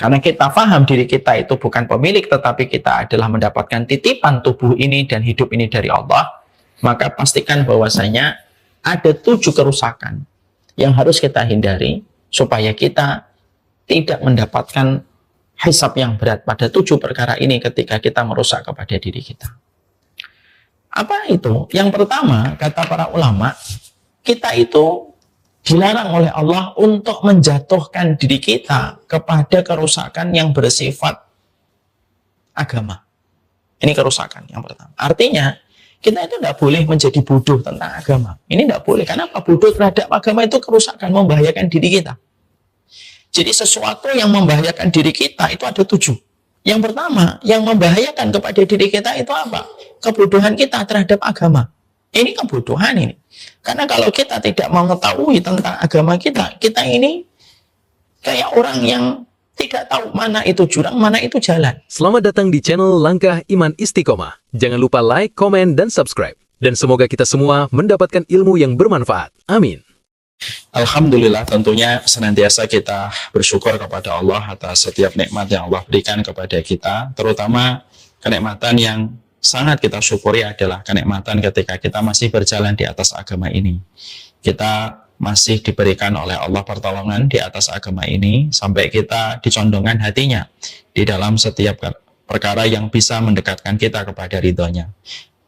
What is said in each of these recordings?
Karena kita paham diri kita itu bukan pemilik, tetapi kita adalah mendapatkan titipan tubuh ini dan hidup ini dari Allah, maka pastikan bahwasanya ada 7 kerusakan yang harus kita hindari supaya kita tidak mendapatkan hisab yang berat pada 7 perkara ini ketika kita merusak kepada diri kita. Apa itu? Yang pertama, kata para ulama, kita itu dilarang oleh Allah untuk menjatuhkan diri kita kepada kerusakan yang bersifat agama. Ini kerusakan yang pertama. Artinya, kita itu tidak boleh menjadi bodoh tentang agama. Ini tidak boleh. Kenapa? Bodoh terhadap agama itu kerusakan, membahayakan diri kita. Jadi sesuatu yang membahayakan diri kita itu ada 7. Yang pertama, yang membahayakan kepada diri kita itu apa? Kebodohan kita terhadap agama. Ini kebodohan ini. Karena kalau kita tidak mengetahui tentang agama kita, kita ini kayak orang yang tidak tahu mana itu jurang, mana itu jalan. Selamat datang di channel Langkah Iman Istiqomah. Jangan lupa like, komen, dan subscribe. Dan semoga kita semua mendapatkan ilmu yang bermanfaat. Amin. Alhamdulillah, tentunya senantiasa kita bersyukur kepada Allah atas setiap nikmat yang Allah berikan kepada kita, terutama kenikmatan yang sangat kita syukuri adalah kenikmatan ketika kita masih berjalan di atas agama ini. Kita masih diberikan oleh Allah pertolongan di atas agama ini sampai kita dicondongkan hatinya di dalam setiap perkara yang bisa mendekatkan kita kepada ridhonya.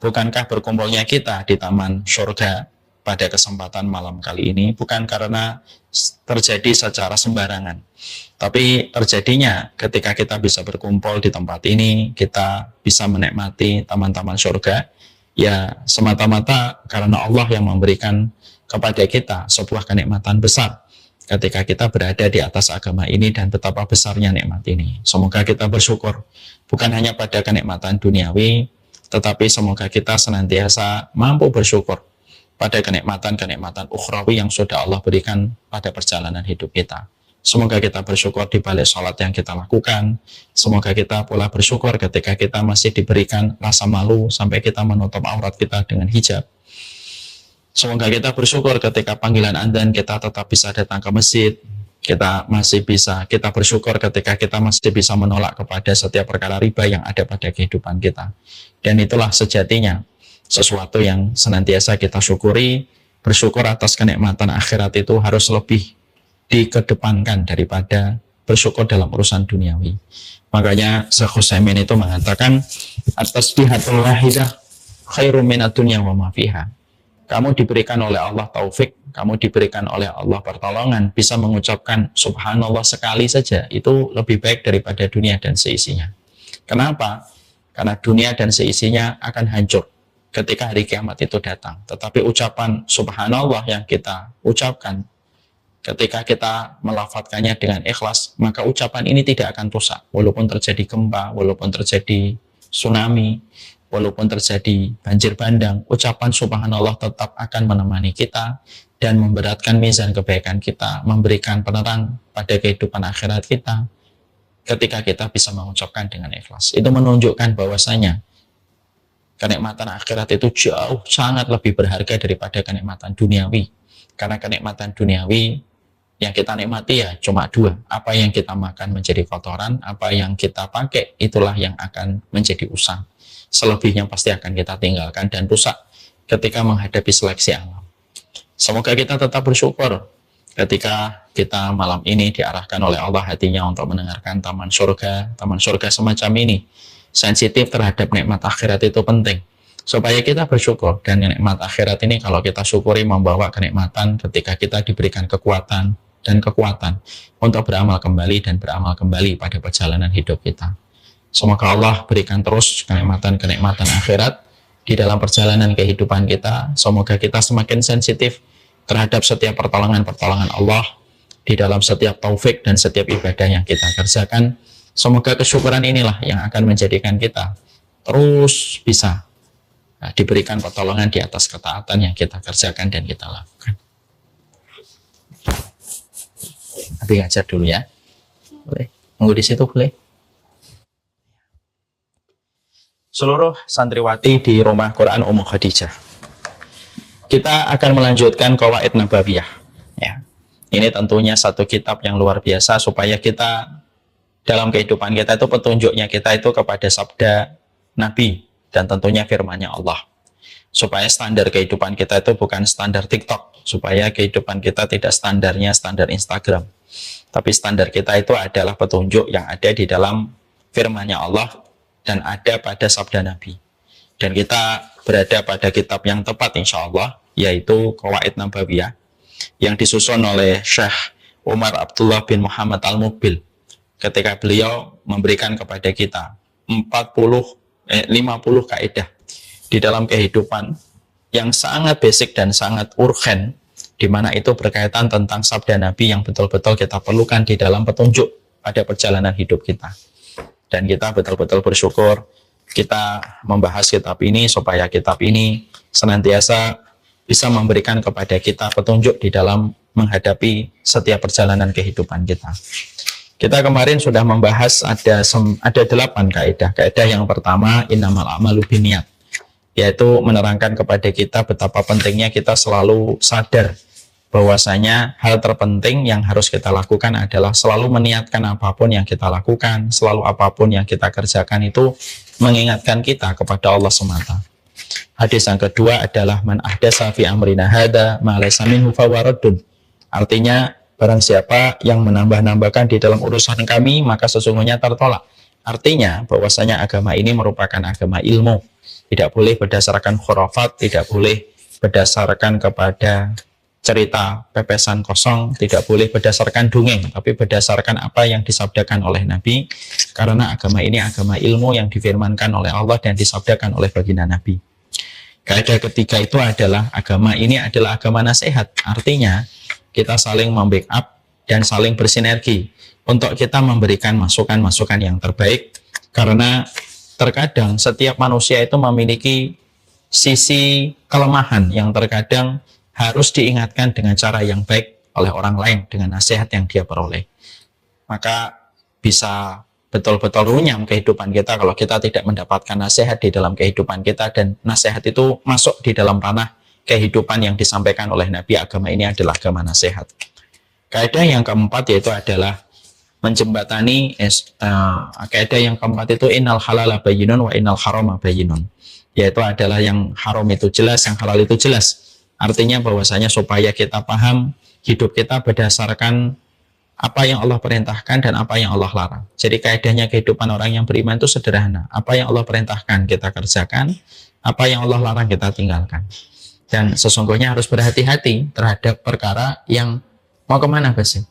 Bukankah berkumpulnya kita di taman surga pada kesempatan malam kali ini bukan karena terjadi secara sembarangan, tapi terjadinya ketika kita bisa berkumpul di tempat ini, kita bisa menikmati taman-taman surga, ya semata-mata karena Allah yang memberikan kepada kita sebuah kenikmatan besar ketika kita berada di atas agama ini dan betapa besarnya nikmat ini. Semoga kita bersyukur bukan hanya pada kenikmatan duniawi, tetapi semoga kita senantiasa mampu bersyukur pada kenikmatan-kenikmatan ukhrawi yang sudah Allah berikan pada perjalanan hidup kita. Semoga kita bersyukur di balik sholat yang kita lakukan. Semoga kita pula bersyukur ketika kita masih diberikan rasa malu sampai kita menutup aurat kita dengan hijab. Semoga kita bersyukur ketika panggilan adzan kita tetap bisa datang ke masjid. Kita bersyukur ketika kita masih bisa menolak kepada setiap perkara riba yang ada pada kehidupan kita. Dan itulah sejatinya sesuatu yang senantiasa kita syukuri. Bersyukur atas kenikmatan akhirat itu harus lebih dikedepankan daripada bersyukur dalam urusan duniawi. Makanya Syekh Utsaimin itu mengatakan at-tasbihatul wahidah khairum minad dunya wa ma fiha. Kamu diberikan oleh Allah taufik, kamu diberikan oleh Allah pertolongan, bisa mengucapkan subhanallah sekali saja, itu lebih baik daripada dunia dan seisinya. Kenapa? Karena dunia dan seisinya akan hancur ketika hari kiamat itu datang. Tetapi ucapan subhanallah yang kita ucapkan, ketika kita melafadzkannya dengan ikhlas, maka ucapan ini tidak akan rusak. Walaupun terjadi gempa, walaupun terjadi tsunami, walaupun terjadi banjir bandang, ucapan subhanallah tetap akan menemani kita dan memberatkan mizan kebaikan kita, memberikan penerang pada kehidupan akhirat kita ketika kita bisa mengucapkan dengan ikhlas. Itu menunjukkan bahwasanya kenikmatan akhirat itu jauh sangat lebih berharga daripada kenikmatan duniawi. Karena kenikmatan duniawi yang kita nikmati ya cuma 2. Apa yang kita makan menjadi kotoran, apa yang kita pakai itulah yang akan menjadi usang. Selebihnya pasti akan kita tinggalkan dan rusak ketika menghadapi seleksi alam. Semoga kita tetap bersyukur ketika kita malam ini diarahkan oleh Allah hatinya untuk mendengarkan taman surga semacam ini. Sensitif terhadap nikmat akhirat itu penting supaya kita bersyukur, dan nikmat akhirat ini kalau kita syukuri membawa kenikmatan ketika kita diberikan kekuatan untuk beramal kembali pada perjalanan hidup kita. Semoga Allah berikan terus kenikmatan akhirat di dalam perjalanan kehidupan kita. Semoga kita semakin sensitif terhadap setiap pertolongan Allah di dalam setiap taufik dan setiap ibadah yang kita kerjakan. Semoga kesyukuran inilah yang akan menjadikan kita terus bisa diberikan pertolongan di atas ketaatan yang kita kerjakan dan kita lakukan. Abi ngajar dulu ya. Boleh? Nunggu di situ boleh? Seluruh santriwati di Rumah Quran Ummu Khadijah, kita akan melanjutkan Qawaid Nabawiyah. Ya. Ini tentunya satu kitab yang luar biasa supaya kita dalam kehidupan kita itu petunjuknya kita itu kepada sabda Nabi dan tentunya firman-Nya Allah. Supaya standar kehidupan kita itu bukan standar TikTok, supaya kehidupan kita tidak standarnya standar Instagram. Tapi standar kita itu adalah petunjuk yang ada di dalam firman-Nya Allah dan ada pada sabda Nabi. Dan kita berada pada kitab yang tepat insya Allah, yaitu Qawaid Nabawiyah, yang disusun oleh Syekh Umar Abdullah bin Muhammad Al-Mubil, ketika beliau memberikan kepada kita 50 kaidah di dalam kehidupan yang sangat basic dan sangat urgen, di mana itu berkaitan tentang sabda Nabi yang betul-betul kita perlukan di dalam petunjuk pada perjalanan hidup kita. Dan kita betul-betul bersyukur kita membahas kitab ini supaya kitab ini senantiasa bisa memberikan kepada kita petunjuk di dalam menghadapi setiap perjalanan kehidupan kita. Kita kemarin sudah membahas ada 8 kaidah. Kaidah yang pertama, innamal a'malu binniyat, yaitu menerangkan kepada kita betapa pentingnya kita selalu sadar bahwasanya hal terpenting yang harus kita lakukan adalah selalu meniatkan apapun yang kita lakukan, selalu apapun yang kita kerjakan itu mengingatkan kita kepada Allah semata. Hadis yang kedua adalah man ahdasa fi amrina hada ma laysa minhu fahuwa raddun. Artinya barang siapa yang menambah-nambahkan di dalam urusan kami maka sesungguhnya tertolak. Artinya bahwasanya agama ini merupakan agama ilmu. Tidak boleh berdasarkan khurafat, tidak boleh berdasarkan kepada cerita pepesan kosong, tidak boleh berdasarkan dongeng, tapi berdasarkan apa yang disabdakan oleh Nabi, karena agama ini agama ilmu yang difirmankan oleh Allah dan disabdakan oleh baginda Nabi. Kaidah ketiga itu adalah agama ini adalah agama nasihat, artinya kita saling membackup dan saling bersinergi untuk kita memberikan masukan-masukan yang terbaik, karena terkadang setiap manusia itu memiliki sisi kelemahan yang terkadang harus diingatkan dengan cara yang baik oleh orang lain dengan nasihat yang dia peroleh. Maka bisa betul-betul runyam kehidupan kita kalau kita tidak mendapatkan nasihat di dalam kehidupan kita, dan nasihat itu masuk di dalam ranah kehidupan yang disampaikan oleh Nabi. Agama ini adalah agama nasihat. Kaidah yang keempat yaitu adalah menjembatani kaidah yang keempat itu innal halala bayyinun wa innal harama bayyinun, yaitu adalah yang haram itu jelas, yang halal itu jelas. Artinya bahwasanya supaya kita paham hidup kita berdasarkan apa yang Allah perintahkan dan apa yang Allah larang. Jadi kaidahnya kehidupan orang yang beriman itu sederhana. Apa yang Allah perintahkan kita kerjakan, apa yang Allah larang kita tinggalkan. Dan sesungguhnya harus berhati-hati terhadap perkara yang mau kemana Basim?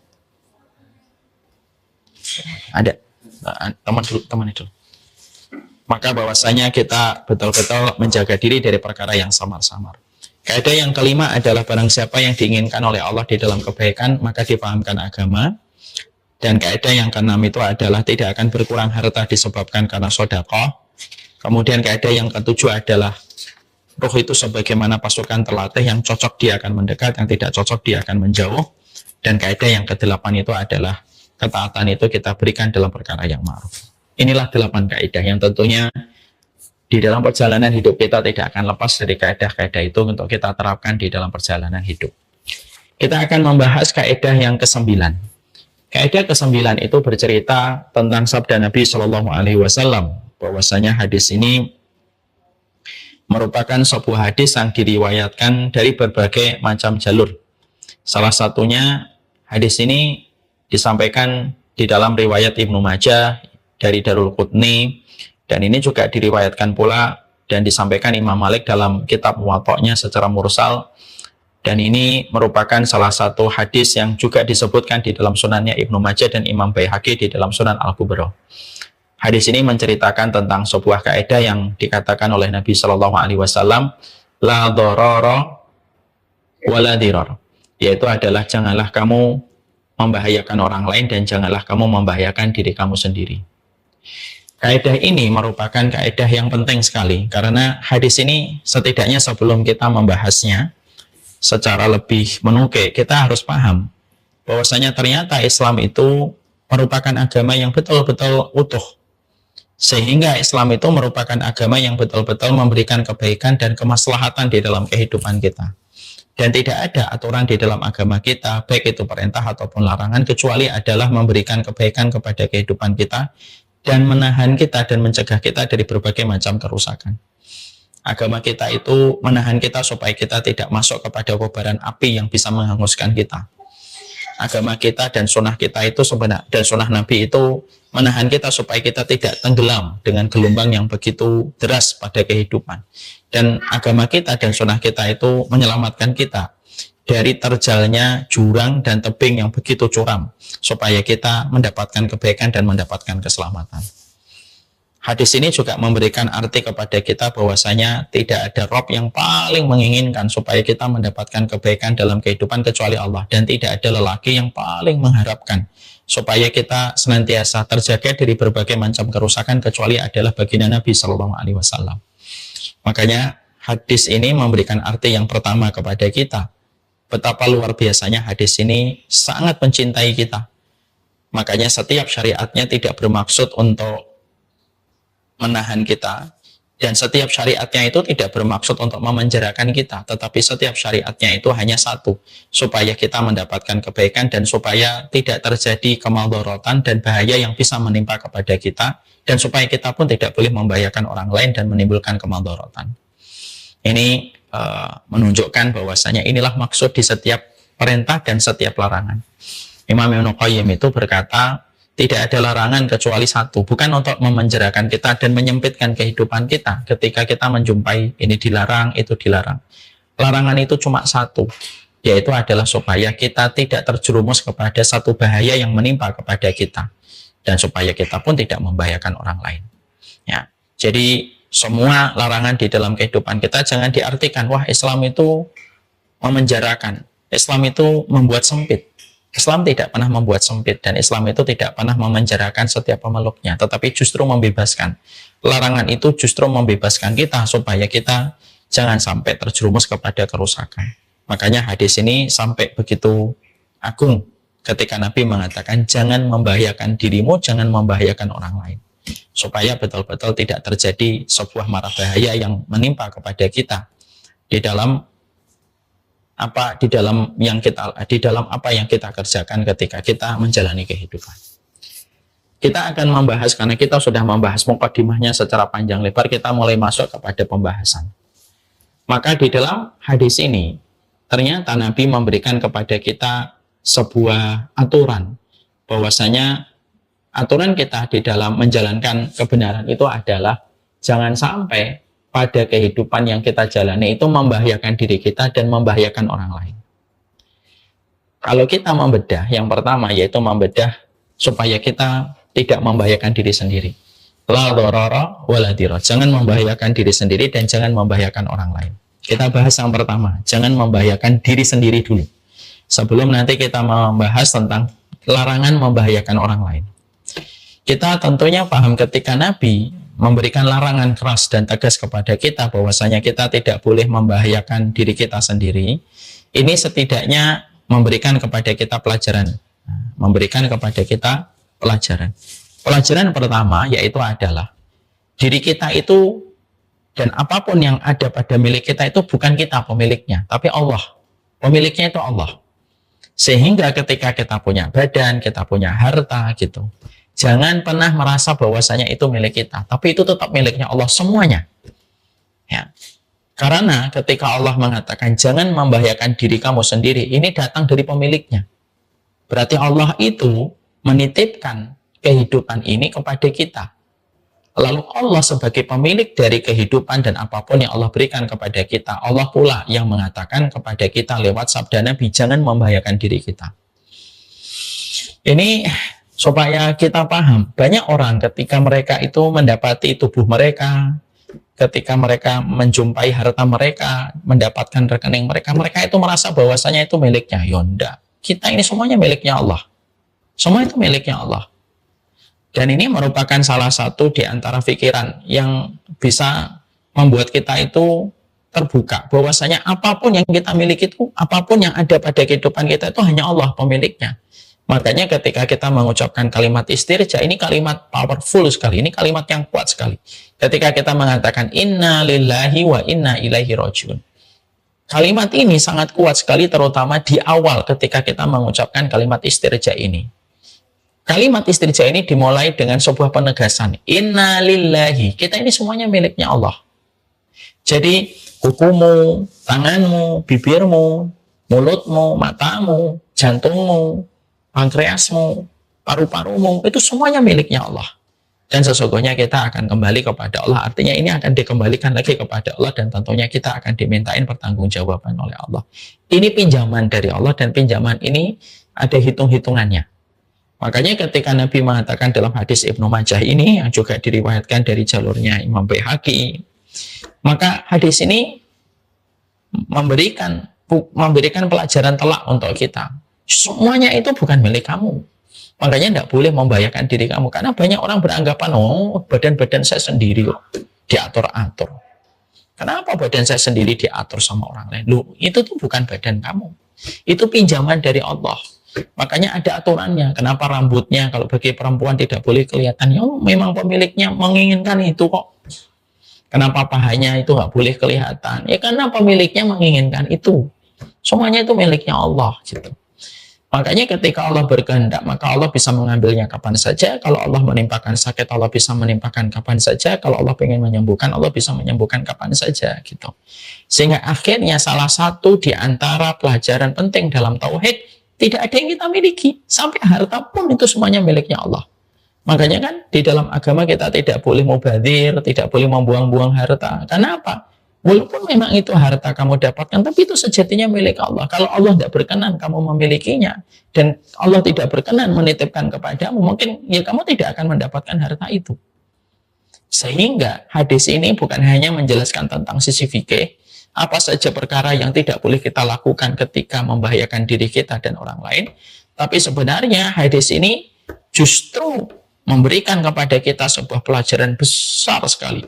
Ada teman itu. Maka bahwasanya kita betul-betul menjaga diri dari perkara yang samar-samar. Kaidah yang kelima adalah barang siapa yang diinginkan oleh Allah di dalam kebaikan maka dipahamkan agama. Dan kaidah yang keenam itu adalah tidak akan berkurang harta disebabkan karena sedekah. Kemudian kaidah yang ketujuh adalah ruh itu sebagaimana pasukan terlatih, yang cocok dia akan mendekat, yang tidak cocok dia akan menjauh. Dan kaidah yang kedelapan itu adalah ketaatan itu kita berikan dalam perkara yang ma'ruf. Inilah 8 kaidah yang tentunya di dalam perjalanan hidup kita tidak akan lepas dari kaidah-kaidah itu untuk kita terapkan di dalam perjalanan hidup. Kita akan membahas kaidah yang ke-9. Kaidah ke-9 itu bercerita tentang sabda Nabi Shallallahu Alaihi Wasallam, bahwasanya hadis ini merupakan sebuah hadis yang diriwayatkan dari berbagai macam jalur. Salah satunya hadis ini disampaikan di dalam riwayat Ibnu Majah dari Darul Qutni. Dan ini juga diriwayatkan pula dan disampaikan Imam Malik dalam kitab Muwatta'nya secara mursal. Dan ini merupakan salah satu hadis yang juga disebutkan di dalam sunannya Ibnu Majah dan Imam Baihaqi di dalam Sunan Al-Kubra. Hadis ini menceritakan tentang sebuah kaidah yang dikatakan oleh Nabi Shallallahu Alaihi Wasallam, la dharara wa la dirar, yaitu adalah janganlah kamu membahayakan orang lain dan janganlah kamu membahayakan diri kamu sendiri. Kaidah ini merupakan kaidah yang penting sekali, karena hadis ini setidaknya sebelum kita membahasnya secara lebih menukik, kita harus paham bahwasanya ternyata Islam itu merupakan agama yang betul-betul utuh. Sehingga Islam itu merupakan agama yang betul-betul memberikan kebaikan dan kemaslahatan di dalam kehidupan kita. Dan tidak ada aturan di dalam agama kita, baik itu perintah ataupun larangan, kecuali adalah memberikan kebaikan kepada kehidupan kita dan menahan kita dan mencegah kita dari berbagai macam kerusakan. Agama kita itu menahan kita supaya kita tidak masuk kepada kobaran api yang bisa menghanguskan kita. Agama kita dan sunnah kita itu sebenarnya, dan sunnah Nabi itu menahan kita supaya kita tidak tenggelam dengan gelombang yang begitu deras pada kehidupan. Dan agama kita dan sunnah kita itu menyelamatkan kita dari terjalnya jurang dan tebing yang begitu curam, supaya kita mendapatkan kebaikan dan mendapatkan keselamatan. Hadis ini juga memberikan arti kepada kita bahwasanya tidak ada Rob yang paling menginginkan supaya kita mendapatkan kebaikan dalam kehidupan kecuali Allah, dan tidak ada lelaki yang paling mengharapkan supaya kita senantiasa terjaga dari berbagai macam kerusakan kecuali adalah baginda Nabi Shallallahu Alaihi Wasallam. Makanya hadis ini memberikan arti yang pertama kepada kita, betapa luar biasanya hadis ini sangat mencintai kita. Makanya setiap syariatnya tidak bermaksud untuk menahan kita, dan setiap syariatnya itu tidak bermaksud untuk memenjarakan kita, tetapi setiap syariatnya itu hanya satu, supaya kita mendapatkan kebaikan dan supaya tidak terjadi kemadharatan dan bahaya yang bisa menimpa kepada kita, dan supaya kita pun tidak boleh membahayakan orang lain dan menimbulkan kemadharatan. Ini menunjukkan bahwasanya inilah maksud di setiap perintah dan setiap larangan. Imam Ibnu Qayyim itu berkata, tidak ada larangan kecuali satu, bukan untuk memenjarakan kita dan menyempitkan kehidupan kita ketika kita menjumpai ini dilarang, itu dilarang. Larangan itu cuma satu, yaitu adalah supaya kita tidak terjerumus kepada satu bahaya yang menimpa kepada kita, dan supaya kita pun tidak membahayakan orang lain. Ya, jadi semua larangan di dalam kehidupan kita jangan diartikan, wah Islam itu memenjarakan, Islam itu membuat sempit. Islam tidak pernah membuat sempit, dan Islam itu tidak pernah memenjarakan setiap pemeluknya, tetapi justru membebaskan. Larangan itu justru membebaskan kita supaya kita jangan sampai terjerumus kepada kerusakan. Makanya hadis ini sampai begitu agung ketika Nabi mengatakan jangan membahayakan dirimu, jangan membahayakan orang lain, supaya betul-betul tidak terjadi sebuah mara bahaya yang menimpa kepada kita di dalam apa yang kita kerjakan ketika kita menjalani kehidupan. Kita akan membahas, karena kita sudah membahas mukadimahnya secara panjang lebar, kita mulai masuk kepada pembahasan. Maka di dalam hadis ini ternyata Nabi memberikan kepada kita sebuah aturan, bahwasanya aturan kita di dalam menjalankan kebenaran itu adalah jangan sampai pada kehidupan yang kita jalani itu membahayakan diri kita dan membahayakan orang lain. Kalau kita membedah, yang pertama yaitu membedah supaya kita tidak membahayakan diri sendiri. La dharara wa la dirar. Jangan membahayakan diri sendiri dan jangan membahayakan orang lain. Kita bahas yang pertama, jangan membahayakan diri sendiri dulu, sebelum nanti kita membahas tentang larangan membahayakan orang lain. Kita tentunya paham ketika Nabi memberikan larangan keras dan tegas kepada kita bahwasanya kita tidak boleh membahayakan diri kita sendiri. Ini setidaknya memberikan kepada kita pelajaran. Pelajaran pertama yaitu adalah diri kita itu dan apapun yang ada pada milik kita itu bukan kita pemiliknya, tapi Allah. Pemiliknya itu Allah. Sehingga ketika kita punya badan, kita punya harta gitu, jangan pernah merasa bahwasanya itu milik kita, tapi itu tetap miliknya Allah semuanya. Ya. Karena ketika Allah mengatakan jangan membahayakan diri kamu sendiri, ini datang dari pemiliknya. Berarti Allah itu menitipkan kehidupan ini kepada kita. Lalu Allah sebagai pemilik dari kehidupan dan apapun yang Allah berikan kepada kita, Allah pula yang mengatakan kepada kita lewat sabda Nabi, jangan membahayakan diri kita. Ini supaya kita paham, banyak orang ketika mereka itu mendapati tubuh mereka, ketika mereka menjumpai harta mereka, mendapatkan rekening mereka, mereka itu merasa bahwasanya itu miliknya. Yonda, kita ini semuanya miliknya Allah. Semua itu miliknya Allah. Dan ini merupakan salah satu di antara pikiran yang bisa membuat kita itu terbuka, bahwasanya apapun yang kita miliki itu, apapun yang ada pada kehidupan kita itu hanya Allah pemiliknya. Makanya ketika kita mengucapkan kalimat istirja, ini kalimat powerful sekali, ini kalimat yang kuat sekali. Ketika kita mengatakan inna lillahi wa inna ilaihi rajiun. Kalimat ini sangat kuat sekali terutama di awal ketika kita mengucapkan kalimat istirja ini. Kalimat istirja ini dimulai dengan sebuah penegasan. Inna lillahi. Kita ini semuanya miliknya Allah. Jadi kukumu, tanganmu, bibirmu, mulutmu, matamu, jantungmu, pankreasmu, paru-parumu, itu semuanya miliknya Allah. Dan sesungguhnya kita akan kembali kepada Allah. Artinya ini akan dikembalikan lagi kepada Allah dan tentunya kita akan dimintain pertanggungjawaban oleh Allah. Ini pinjaman dari Allah dan pinjaman ini ada hitung-hitungannya. Makanya ketika Nabi mengatakan dalam hadis Ibnu Majah ini yang juga diriwayatkan dari jalurnya Imam Baihaqi, maka hadis ini memberikan pelajaran telak untuk kita. Semuanya itu bukan milik kamu. Makanya tidak boleh membahayakan diri kamu. Karena banyak orang beranggapan, oh badan-badan saya sendiri kok diatur-atur. Kenapa badan saya sendiri diatur sama orang lain? Loh, itu tuh bukan badan kamu. Itu pinjaman dari Allah. Makanya ada aturannya. Kenapa rambutnya kalau bagi perempuan tidak boleh kelihatan? Ya memang pemiliknya menginginkan itu kok. Kenapa pahanya itu nggak boleh kelihatan? Ya karena pemiliknya menginginkan itu. Semuanya itu miliknya Allah gitu. Makanya ketika Allah berkehendak, maka Allah bisa mengambilnya kapan saja. Kalau Allah menimpakan sakit, Allah bisa menimpakan kapan saja. Kalau Allah ingin menyembuhkan, Allah bisa menyembuhkan kapan saja gitu. Sehingga akhirnya salah satu di antara pelajaran penting dalam tauhid, tidak ada yang kita miliki. Sampai harta pun itu semuanya miliknya Allah. Makanya kan di dalam agama kita tidak boleh mubadzir, tidak boleh membuang-buang harta. Karena apa? Walaupun memang itu harta kamu dapatkan, tapi itu sejatinya milik Allah. Kalau Allah tidak berkenan kamu memilikinya, dan Allah tidak berkenan menitipkan kepadamu, mungkin ya kamu tidak akan mendapatkan harta itu. Sehingga hadis ini bukan hanya menjelaskan tentang sisi fikih, apa saja perkara yang tidak boleh kita lakukan ketika membahayakan diri kita dan orang lain, tapi sebenarnya hadis ini justru memberikan kepada kita sebuah pelajaran besar sekali.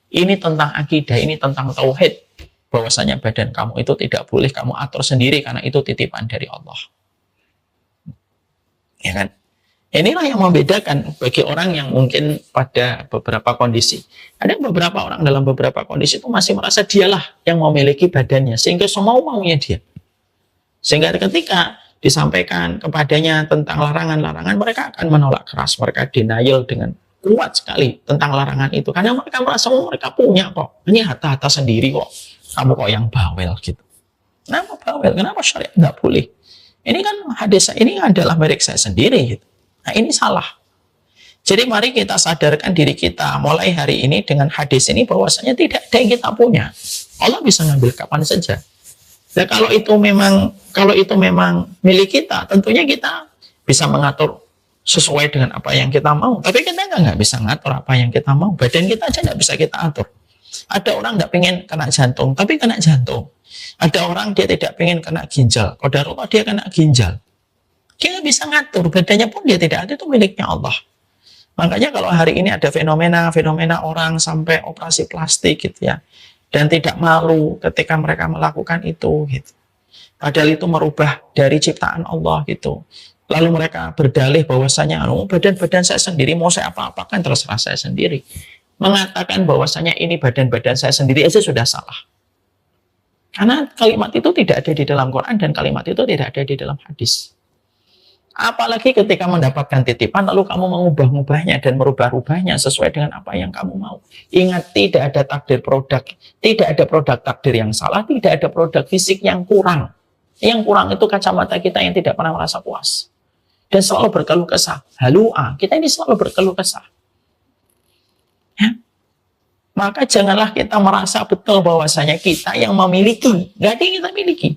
Ini tentang akidah, ini tentang tauhid. Bahwasanya badan kamu itu tidak boleh kamu atur sendiri karena itu titipan dari Allah. Ya kan? Inilah yang membedakan bagi orang yang mungkin pada beberapa kondisi. Ada beberapa orang dalam beberapa kondisi itu masih merasa dialah yang memiliki badannya. Sehingga semua maunya dia. Sehingga ketika disampaikan kepadanya tentang larangan-larangan, mereka akan menolak keras. Mereka denial dengan kuat sekali tentang larangan itu. Karena mereka merasa mereka punya kok. Ini harta-harta sendiri kok. Kamu kok yang bawel gitu. Kenapa bawel? Kenapa syariat nggak boleh? Ini kan hadis ini adalah milik saya sendiri gitu. Nah ini salah. Jadi mari kita sadarkan diri kita mulai hari ini dengan hadis ini bahwasanya tidak ada yang kita punya. Allah bisa ngambil kapan saja. Dan kalau itu memang milik kita, tentunya kita bisa mengatur sesuai dengan apa yang kita mau. Tapi kita nggak bisa ngatur apa yang kita mau. Badan kita aja nggak bisa kita atur. Ada orang nggak pengen kena jantung, tapi kena jantung. Ada orang dia tidak pengen kena ginjal. Qadarullah dia kena ginjal. Dia nggak bisa ngatur. Badannya pun dia tidak ada, itu miliknya Allah. Makanya kalau hari ini ada fenomena orang sampai operasi plastik gitu ya. Dan tidak malu ketika mereka melakukan itu gitu. Padahal itu merubah dari ciptaan Allah gitu. Lalu mereka berdalih bahwasanya badan-badan saya sendiri, mau saya apa-apakan terserah saya sendiri. Mengatakan bahwasanya ini badan-badan saya sendiri aja sudah salah. Karena kalimat itu tidak ada di dalam Quran dan kalimat itu tidak ada di dalam hadis. Apalagi ketika mendapatkan titipan lalu kamu mengubah-ubahnya dan merubah-rubahnya sesuai dengan apa yang kamu mau. Ingat, tidak ada takdir produk, tidak ada produk takdir yang salah, tidak ada produk fisik yang kurang. Yang kurang itu kacamata kita yang tidak pernah merasa puas. Dan selalu berkeluh kesah. Halua, kita ini selalu berkeluh kesah. Ya? Maka janganlah kita merasa betul bahwasanya kita yang memiliki. Nggak ada yang kita miliki.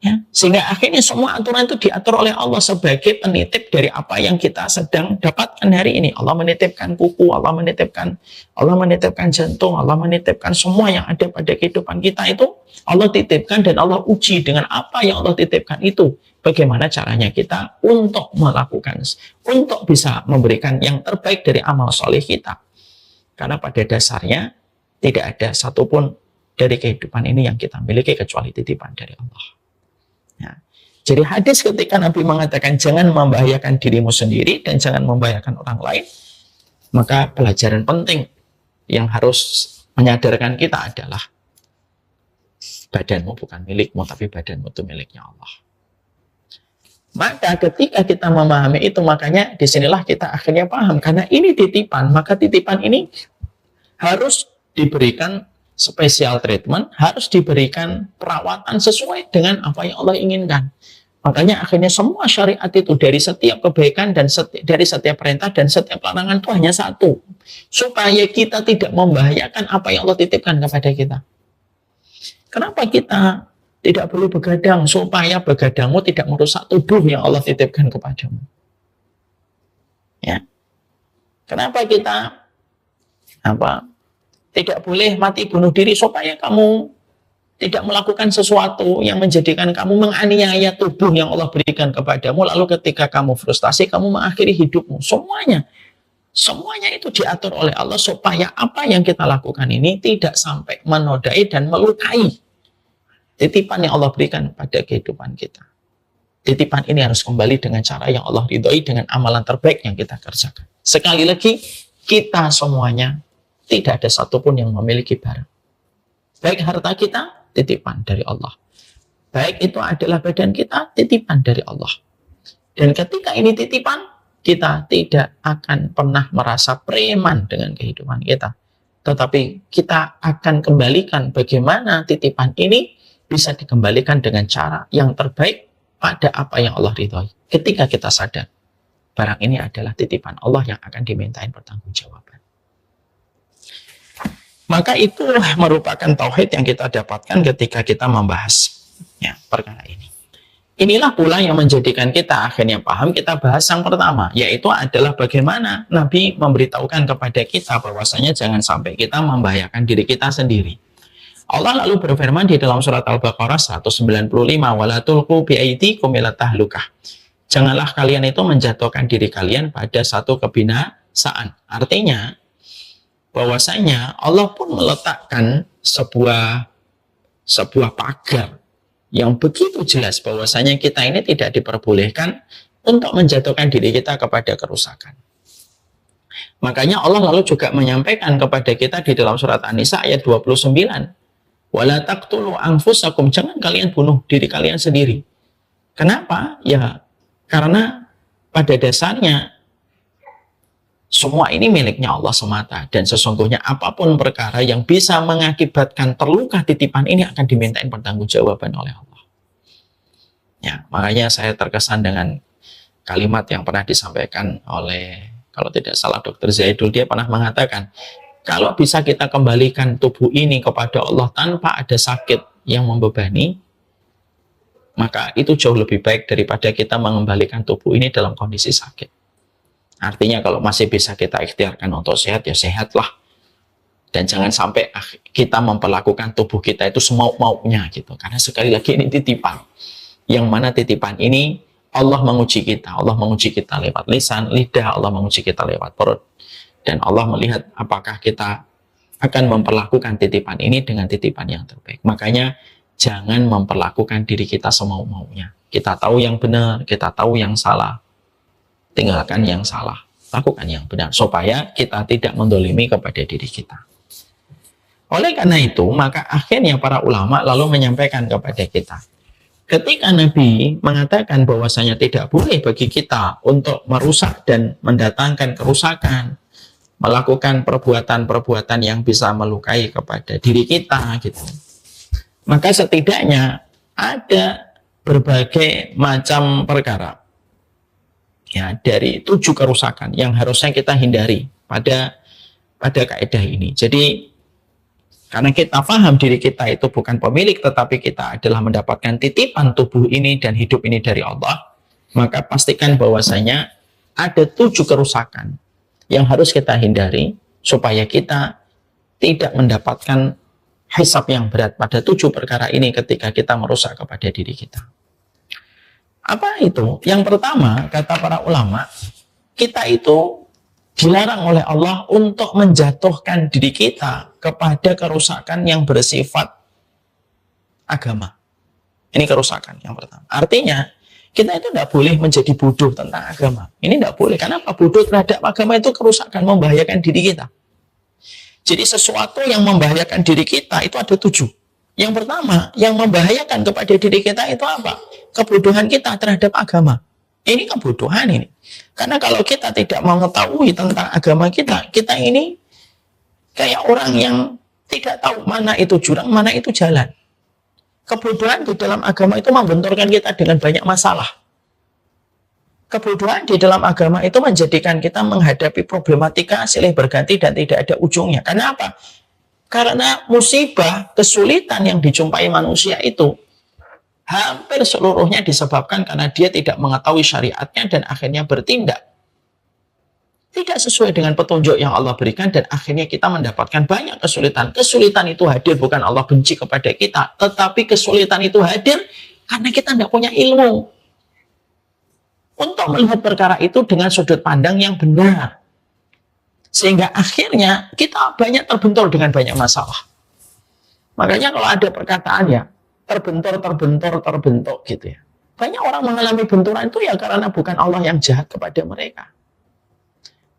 Ya? Sehingga akhirnya semua aturan itu diatur oleh Allah sebagai penitip dari apa yang kita sedang dapatkan hari ini. Allah menitipkan kuku, Allah menitipkan jantung, Allah menitipkan semua yang ada pada kehidupan kita itu Allah titipkan dan Allah uji dengan apa yang Allah titipkan itu. Bagaimana caranya kita untuk melakukan, untuk bisa memberikan yang terbaik dari amal soleh kita. Karena pada dasarnya tidak ada satupun dari kehidupan ini yang kita miliki kecuali titipan dari Allah. Ya. Jadi hadis ketika Nabi mengatakan jangan membahayakan dirimu sendiri dan jangan membahayakan orang lain, maka pelajaran penting yang harus menyadarkan kita adalah Badanmu bukan milikmu, tapi badanmu itu miliknya Allah. Maka ketika kita memahami itu, makanya disinilah kita akhirnya paham. Karena ini titipan, maka titipan ini harus diberikan special treatment, harus diberikan perawatan sesuai dengan apa yang Allah inginkan. Makanya akhirnya semua syariat itu dari setiap kebaikan dan dari setiap perintah dan setiap larangan itu hanya satu. Supaya kita tidak membahayakan apa yang Allah titipkan kepada kita. Kenapa kita tidak boleh begadang? Supaya begadangmu tidak merusak tubuh yang Allah titipkan kepadamu. Ya. Kenapa kita tidak boleh mati bunuh diri? Supaya kamu tidak melakukan sesuatu yang menjadikan kamu menganiaya tubuh yang Allah berikan kepadamu. Lalu ketika kamu frustasi, kamu mengakhiri hidupmu. Semuanya itu diatur oleh Allah supaya apa yang kita lakukan ini tidak sampai menodai dan melukai titipan yang Allah berikan pada kehidupan kita. Titipan ini harus kembali dengan cara yang Allah ridhoi, dengan amalan terbaik yang kita kerjakan. Sekali lagi, kita semuanya tidak ada satupun yang memiliki barang. Baik harta kita, titipan dari Allah. Baik itu adalah badan kita, titipan dari Allah. Dan ketika ini titipan, kita tidak akan pernah merasa preman dengan kehidupan kita. Tetapi kita akan kembalikan bagaimana titipan ini bisa dikembalikan dengan cara yang terbaik pada apa yang Allah ridhoi. Ketika kita sadar, barang ini adalah titipan Allah yang akan dimintain pertanggungjawaban. Maka itu merupakan tauhid yang kita dapatkan ketika kita membahas perkara ini. Inilah pula yang menjadikan kita akhirnya paham. Kita bahas yang pertama, yaitu adalah bagaimana Nabi memberitahukan kepada kita bahwasanya jangan sampai kita membahayakan diri kita sendiri. Allah lalu berfirman di dalam surat Al-Baqarah 195, wala tulqu biaidikum ila tahlukah. Janganlah kalian itu menjatuhkan diri kalian pada satu kebinasaan. Artinya bahwasanya Allah pun meletakkan sebuah pagar yang begitu jelas bahwasanya kita ini tidak diperbolehkan untuk menjatuhkan diri kita kepada kerusakan. Makanya Allah lalu juga menyampaikan kepada kita di dalam surat An-Nisa ayat 29, wala taqtulu anfusakum, jangan kalian bunuh diri kalian sendiri. Kenapa? Ya karena pada dasarnya semua ini miliknya Allah semata, dan sesungguhnya apapun perkara yang bisa mengakibatkan terluka titipan ini akan dimintain pertanggungjawaban oleh Allah. Ya, makanya saya terkesan dengan kalimat yang pernah disampaikan oleh, kalau tidak salah, Dr. Zaidul. Dia pernah mengatakan, kalau bisa kita kembalikan tubuh ini kepada Allah tanpa ada sakit yang membebani, maka itu jauh lebih baik daripada kita mengembalikan tubuh ini dalam kondisi sakit. Artinya kalau masih bisa kita ikhtiarkan untuk sehat, ya sehatlah. Dan jangan sampai kita memperlakukan tubuh kita itu semau-maunya gitu. Karena sekali lagi ini titipan. Yang mana titipan ini Allah menguji kita. Allah menguji kita lewat lisan, lidah, Allah menguji kita lewat perut. Dan Allah melihat apakah kita akan memperlakukan titipan ini dengan titipan yang terbaik. Makanya jangan memperlakukan diri kita semau-maunya. Kita tahu yang benar, kita tahu yang salah. Tinggalkan yang salah, lakukan yang benar. Supaya kita tidak mendolimi kepada diri kita. Oleh karena itu, maka akhirnya para ulama lalu menyampaikan kepada kita. Ketika Nabi mengatakan bahwasanya tidak boleh bagi kita untuk merusak dan mendatangkan kerusakan, melakukan perbuatan-perbuatan yang bisa melukai kepada diri kita gitu. Maka setidaknya ada berbagai macam perkara ya dari 7 kerusakan yang harusnya kita hindari pada kaidah ini. Jadi karena kita paham diri kita itu bukan pemilik, tetapi kita adalah mendapatkan titipan tubuh ini dan hidup ini dari Allah, maka pastikan bahwasanya ada 7 kerusakan yang harus kita hindari supaya kita tidak mendapatkan hisab yang berat pada 7 perkara ini ketika kita merusak kepada diri kita. Apa itu? Yang pertama, kata para ulama, kita itu dilarang oleh Allah untuk menjatuhkan diri kita kepada kerusakan yang bersifat agama. Ini kerusakan yang pertama. Artinya, kita itu tidak boleh menjadi bodoh tentang agama. Ini tidak boleh. Kenapa? Bodoh terhadap agama itu kerusakan, membahayakan diri kita. Jadi sesuatu yang membahayakan diri kita itu ada 7. Yang pertama, yang membahayakan kepada diri kita itu apa? Kebodohan kita terhadap agama. Ini kebodohan ini. Karena kalau kita tidak mengetahui tentang agama kita, kita ini kayak orang yang tidak tahu mana itu jurang, mana itu jalan. Kebodohan di dalam agama itu membenturkan kita dengan banyak masalah. Kebodohan di dalam agama itu menjadikan kita menghadapi problematika silih berganti dan tidak ada ujungnya. Karena apa? Karena musibah, kesulitan yang dijumpai manusia itu hampir seluruhnya disebabkan karena dia tidak mengetahui syariatnya dan akhirnya bertindak tidak sesuai dengan petunjuk yang Allah berikan, dan akhirnya kita mendapatkan banyak kesulitan. Kesulitan itu hadir bukan Allah benci kepada kita, tetapi kesulitan itu hadir karena kita tidak punya ilmu untuk melihat perkara itu dengan sudut pandang yang benar. Sehingga akhirnya kita banyak terbentur dengan banyak masalah. Makanya kalau ada perkataan ya, terbentur gitu ya. Banyak orang mengalami benturan itu ya karena bukan Allah yang jahat kepada mereka.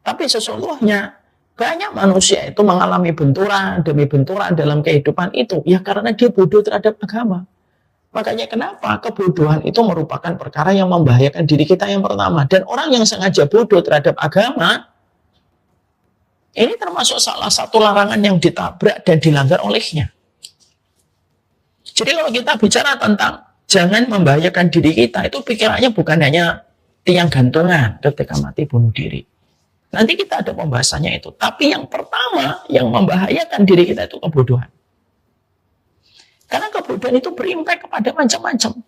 Tapi sesungguhnya banyak manusia itu mengalami benturan demi benturan dalam kehidupan itu ya karena dia bodoh terhadap agama. Makanya kenapa kebodohan itu merupakan perkara yang membahayakan diri kita yang pertama. Dan orang yang sengaja bodoh terhadap agama, ini termasuk salah satu larangan yang ditabrak dan dilanggar olehnya. Jadi kalau kita bicara tentang jangan membahayakan diri kita, itu pikirannya bukan hanya tiang gantungan ketika mati bunuh diri. Nanti kita ada pembahasannya itu. Tapi yang pertama yang membahayakan diri kita itu kebodohan. Karena kebodohan itu berimpak kepada macam-macam.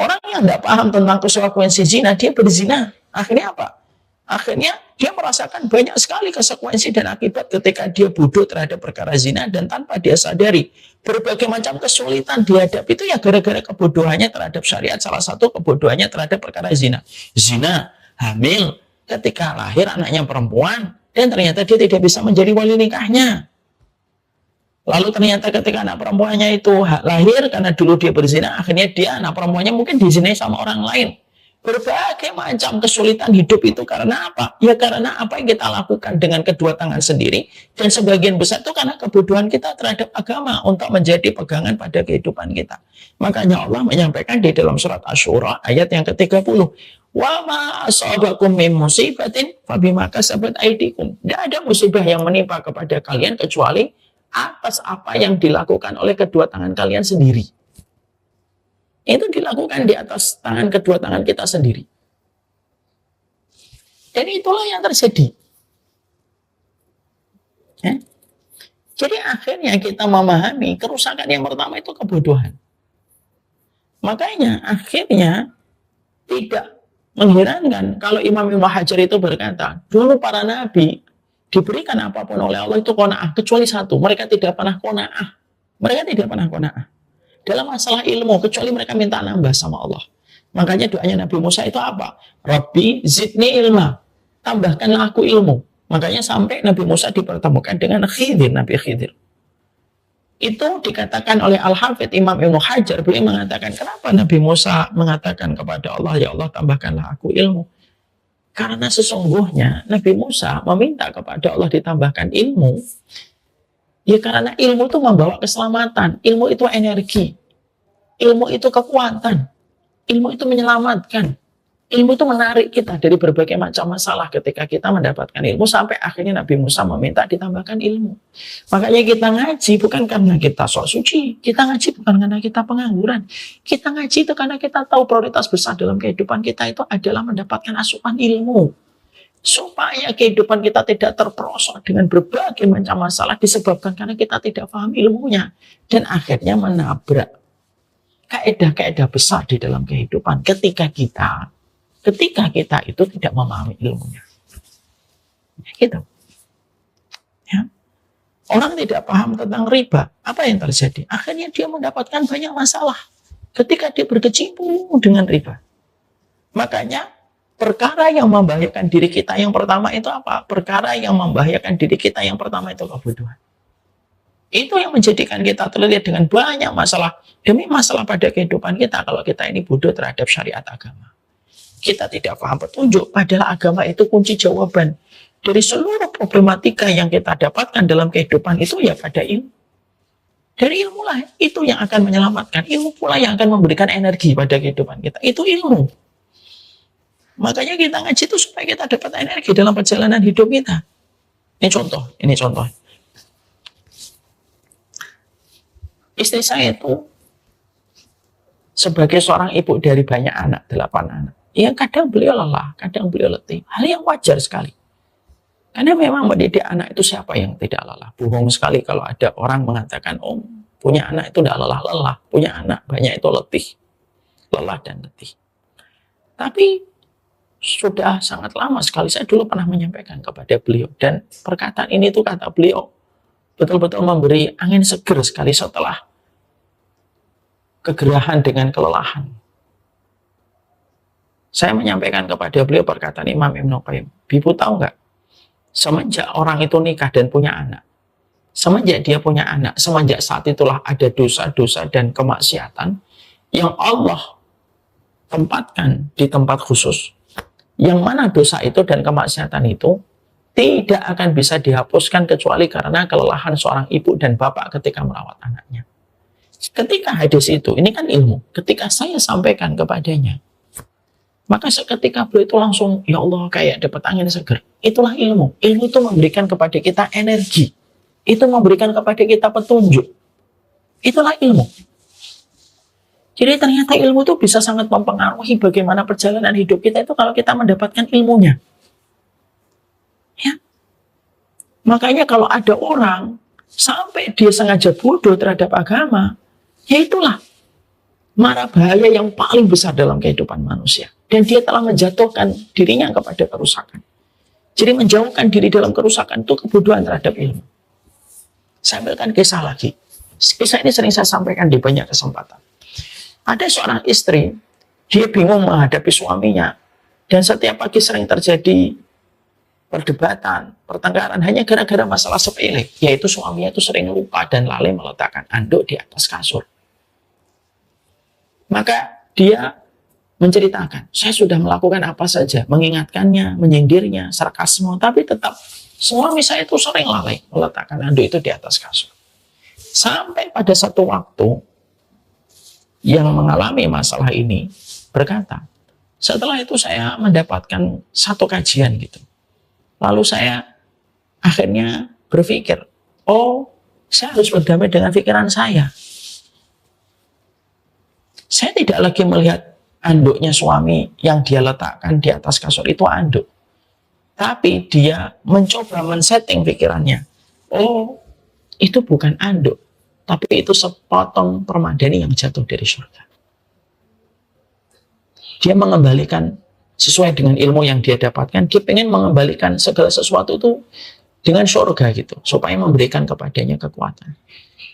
Orang yang tidak paham tentang konsekuensi zina, dia berzina. Akhirnya apa? Akhirnya dia merasakan banyak sekali konsekuensi dan akibat ketika dia bodoh terhadap perkara zina dan tanpa dia sadari. Berbagai macam kesulitan dihadapi itu ya gara-gara kebodohannya terhadap syariat. Salah satu kebodohannya terhadap perkara zina. Zina, hamil, ketika lahir anaknya perempuan dan ternyata dia tidak bisa menjadi wali nikahnya. Lalu ternyata ketika anak perempuannya itu lahir karena dulu dia berzina, akhirnya dia anak perempuannya mungkin dizinai sama orang lain. Berbagai macam kesulitan hidup itu karena apa? Ya karena apa yang kita lakukan dengan kedua tangan sendiri, dan sebagian besar itu karena kebodohan kita terhadap agama untuk menjadi pegangan pada kehidupan kita. Makanya Allah menyampaikan di dalam surat Asy-Syura ayat yang ke-30, wa ma asabakum min musibatin fabima kasabat aydikum. Tidak ada musibah yang menimpa kepada kalian kecuali atas apa yang dilakukan oleh kedua tangan kalian sendiri. Itu dilakukan di atas tangan kedua tangan kita sendiri. Jadi itulah yang terjadi. Ya? Jadi akhirnya kita memahami kerusakan yang pertama itu kebodohan. Makanya akhirnya tidak mengherankan kalau Imam Ibnu Hajar itu berkata, dulu para nabi diberikan apapun oleh Allah itu qanaah, kecuali satu, mereka tidak pernah qanaah. Mereka tidak pernah qanaah dalam masalah ilmu, kecuali mereka minta nambah sama Allah. Makanya doanya Nabi Musa itu apa? Rabbi zidni ilma, tambahkanlah aku ilmu. Makanya sampai Nabi Musa dipertemukan dengan Khidir, Nabi Khidir. Itu dikatakan oleh Al-Hafidh Imam Ibnu Hajar, beliau mengatakan, kenapa Nabi Musa mengatakan kepada Allah, ya Allah tambahkanlah aku ilmu? Karena sesungguhnya Nabi Musa meminta kepada Allah ditambahkan ilmu, ya karena ilmu itu membawa keselamatan, ilmu itu energi, ilmu itu kekuatan, ilmu itu menyelamatkan, ilmu itu menarik kita dari berbagai macam masalah ketika kita mendapatkan ilmu, sampai akhirnya Nabi Musa meminta ditambahkan ilmu. Makanya kita ngaji bukan karena kita sok suci, kita ngaji bukan karena kita pengangguran, kita ngaji itu karena kita tahu prioritas besar dalam kehidupan kita itu adalah mendapatkan asupan ilmu. Supaya kehidupan kita tidak terperosok dengan berbagai macam masalah disebabkan karena kita tidak paham ilmunya. Dan akhirnya menabrak kaedah-kaedah besar di dalam kehidupan ketika kita itu tidak memahami ilmunya. Gitu. Ya. Orang tidak paham tentang riba, apa yang terjadi? Akhirnya dia mendapatkan banyak masalah ketika dia berkecimpung dengan riba. Makanya perkara yang membahayakan diri kita yang pertama itu apa? Perkara yang membahayakan diri kita yang pertama itu kebodohan. Itu yang menjadikan kita terlilit dengan banyak masalah demi masalah pada kehidupan kita kalau kita ini bodoh terhadap syariat agama. Kita tidak paham petunjuk, padahal agama itu kunci jawaban dari seluruh problematika yang kita dapatkan dalam kehidupan itu ya pada ilmu. Dari ilmu lah itu yang akan menyelamatkan. Ilmu pula yang akan memberikan energi pada kehidupan kita. Itu ilmu. Makanya kita ngaji itu supaya kita dapat energi dalam perjalanan hidup kita. Ini contoh. Istri saya itu sebagai seorang ibu dari banyak anak, 8 anak. Ya kadang beliau lelah, kadang beliau letih. Hal yang wajar sekali. Karena memang mendidik anak itu siapa yang tidak lelah. Bohong sekali kalau ada orang mengatakan, oh punya anak itu tidak lelah-lelah. Punya anak banyak itu letih. Lelah dan letih. Tapi sudah sangat lama sekali saya dulu pernah menyampaikan kepada beliau. Dan perkataan ini tuh kata beliau betul-betul memberi angin seger sekali setelah kegerahan dengan kelelahan. Saya menyampaikan kepada beliau perkataan Imam Ibnu Qayyim. Ibu tahu nggak? Semenjak orang itu nikah dan punya anak, semenjak dia punya anak, semenjak saat itulah ada dosa-dosa dan kemaksiatan yang Allah tempatkan di tempat khusus, yang mana dosa itu dan kemaksiatan itu tidak akan bisa dihapuskan kecuali karena kelelahan seorang ibu dan bapak ketika merawat anaknya. Ketika hadis itu, ini kan ilmu, ketika saya sampaikan kepadanya, maka seketika beliau itu langsung, ya Allah, kayak dapat angin seger. Itulah ilmu. Ilmu itu memberikan kepada kita energi. Itu memberikan kepada kita petunjuk. Itulah ilmu. Jadi ternyata ilmu itu bisa sangat mempengaruhi bagaimana perjalanan hidup kita itu kalau kita mendapatkan ilmunya. Ya. Makanya kalau ada orang sampai dia sengaja bodoh terhadap agama, ya itulah mara bahaya yang paling besar dalam kehidupan manusia. Dan dia telah menjatuhkan dirinya kepada kerusakan. Jadi menjauhkan diri dalam kerusakan itu kebodohan terhadap ilmu. Saya ambilkan kisah lagi. Kisah ini sering saya sampaikan di banyak kesempatan. Ada seorang istri, dia bingung menghadapi suaminya. Dan setiap pagi sering terjadi perdebatan, pertengkaran hanya gara-gara masalah sepele. Yaitu suaminya itu sering lupa dan lalai meletakkan anduk di atas kasur. Maka dia menceritakan, saya sudah melakukan apa saja, mengingatkannya, menyindirnya, sarkasme, tapi tetap suami saya itu sering lalai meletakkan anduk itu di atas kasur. Sampai pada satu waktu yang mengalami masalah ini berkata, setelah itu saya mendapatkan satu kajian gitu. Lalu saya akhirnya berpikir, oh saya harus berdamai dengan pikiran saya. Saya tidak lagi melihat anduknya suami yang dia letakkan di atas kasur itu anduk. Tapi dia mencoba men-setting pikirannya. Oh, itu bukan anduk. Tapi itu sepotong permadani yang jatuh dari surga. Dia mengembalikan sesuai dengan ilmu yang dia dapatkan. Dia ingin mengembalikan segala sesuatu itu dengan surga gitu. Supaya memberikan kepadanya kekuatan.